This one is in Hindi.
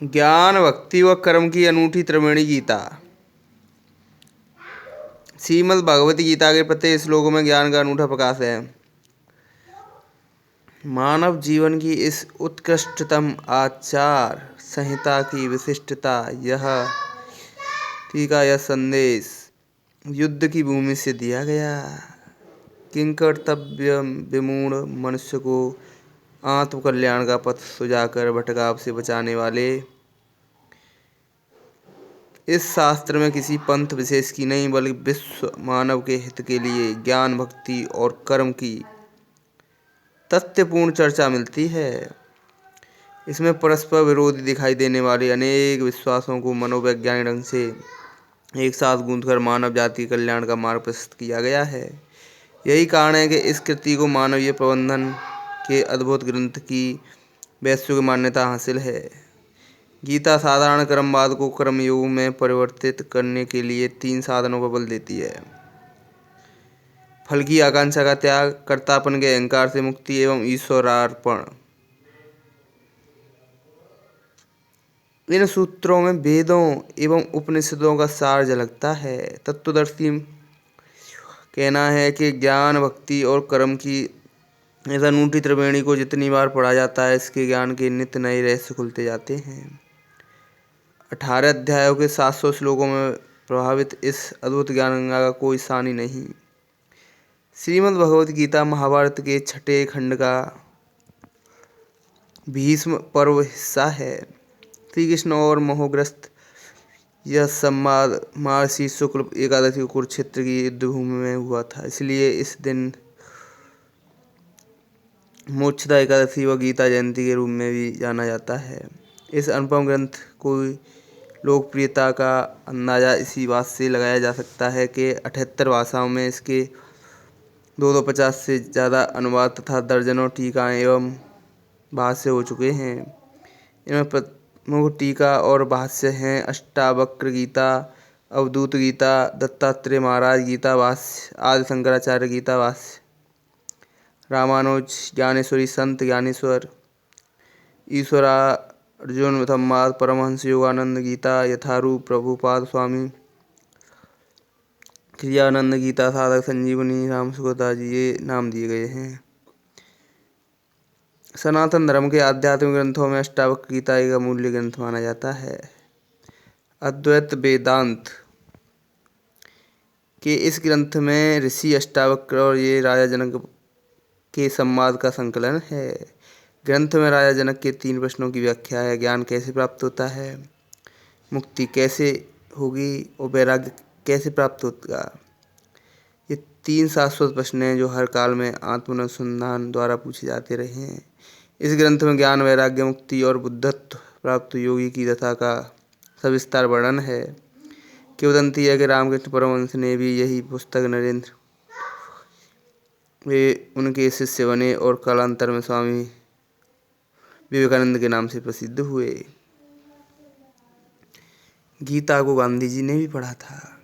ज्ञान, भक्ति व कर्म की अनूठी त्रिवेणी गीता। श्रीमद् भगवती गीता के प्रत्येक श्लोकों में ज्ञान का अनूठा प्रकाश है। मानव जीवन की इस उत्कृष्टतम आचार संहिता की विशिष्टता यह संदेश युद्ध की भूमि से दिया गया। किंकर्तव्य विमूढ़ मनुष्य को आत्म कल्याण का पथ सुझाकर भटकाव से बचाने वाले इस शास्त्र में किसी पंथ विशेष की नहीं बल्कि विश्व मानव के हित के लिए ज्ञान, भक्ति और कर्म की तथ्यपूर्ण चर्चा मिलती है। इसमें परस्पर विरोधी दिखाई देने वाले अनेक विश्वासों को मनोवैज्ञानिक ढंग से एक साथ गूंथकर मानव जाति कल्याण का मार्ग प्रशस्त किया गया है। यही कारण है कि इस कृति को मानवीय प्रबंधन के अद्भुत ग्रंथ की वैश्विक मान्यता हासिल है। गीता साधारण कर्मवाद को कर्मयोग में परिवर्तित करने के लिए 3 साधनों पर बल देती है: फल की आकांक्षा का त्याग, कर्तापन के अहंकार से मुक्ति एवं ईश्वरार्पण। इन सूत्रों में वेदों एवं उपनिषदों का सार झलकता है। तत्वदर्शी कहना है कि ज्ञान, भक्ति और कर्म की इस अनूठी त्रिवेणी को जितनी बार पढ़ा जाता है, इसके ज्ञान के नित्य नए रहस्य खुलते जाते हैं। 18 अध्यायों के 700 श्लोकों में प्रभावित इस अद्भुत ज्ञान गंगा का कोई सानी नहीं। श्रीमद् भगवत गीता महाभारत के 6ठे खंड का भीष्म पर्व हिस्सा है। श्री कृष्ण और मोहग्रस्त यह संवाद महर्षि शुक्ल एकादशी को कुरुक्षेत्र की युद्ध भूमि में हुआ था। इसलिए इस दिन मोक्षदा एकादशी व गीता जयंती के रूप में भी जाना जाता है। इस अनुपम ग्रंथ को लोकप्रियता का अंदाजा इसी बात से लगाया जा सकता है कि 78 भाषाओं में इसके 250 से ज़्यादा अनुवाद तथा दर्जनों टीकाएँ एवं भाष्य हो चुके हैं। इनमें प्रमुख टीका और भाष्य हैं: अष्टावक्र गीता, अवधूत गीता, दत्तात्रेय महाराज गीता भाष्य, आदि शंकराचार्य गीता भाष्य, रामानुज, ज्ञानेश्वरी संत ज्ञानेश्वर, ईश्वरार्जुन संवाद, परमहंस योगानंद गीता, यथारूप प्रभुपाद स्वामी, क्रियानंद गीता, साधक संजीवनी, राम सुखदास जी, ये नाम दिए गए हैं। सनातन धर्म के आध्यात्मिक ग्रंथों में अष्टावक्र गीता एक अमूल्य ग्रंथ माना जाता है। अद्वैत वेदांत के इस ग्रंथ में ऋषि अष्टावक्र और ये राजा जनक के संवाद का संकलन है। ग्रंथ में राजा जनक के 3 प्रश्नों की व्याख्या है: ज्ञान कैसे प्राप्त होता है, मुक्ति कैसे होगी और वैराग्य कैसे प्राप्त होगा। ये 3 शाश्वत प्रश्न हैं जो हर काल में आत्मानुसंधान द्वारा पूछे जाते रहे हैं। इस ग्रंथ में ज्ञान, वैराग्य, मुक्ति और बुद्धत्व प्राप्त योगी की दशा का सविस्तार वर्णन है। किंवदंती है कि रामकृष्ण परमहंस ने भी यही पुस्तक नरेंद्र वे उनके शिष्य बने और कालांतर में स्वामी विवेकानंद के नाम से प्रसिद्ध हुए। गीता को गांधी जी ने भी पढ़ा था।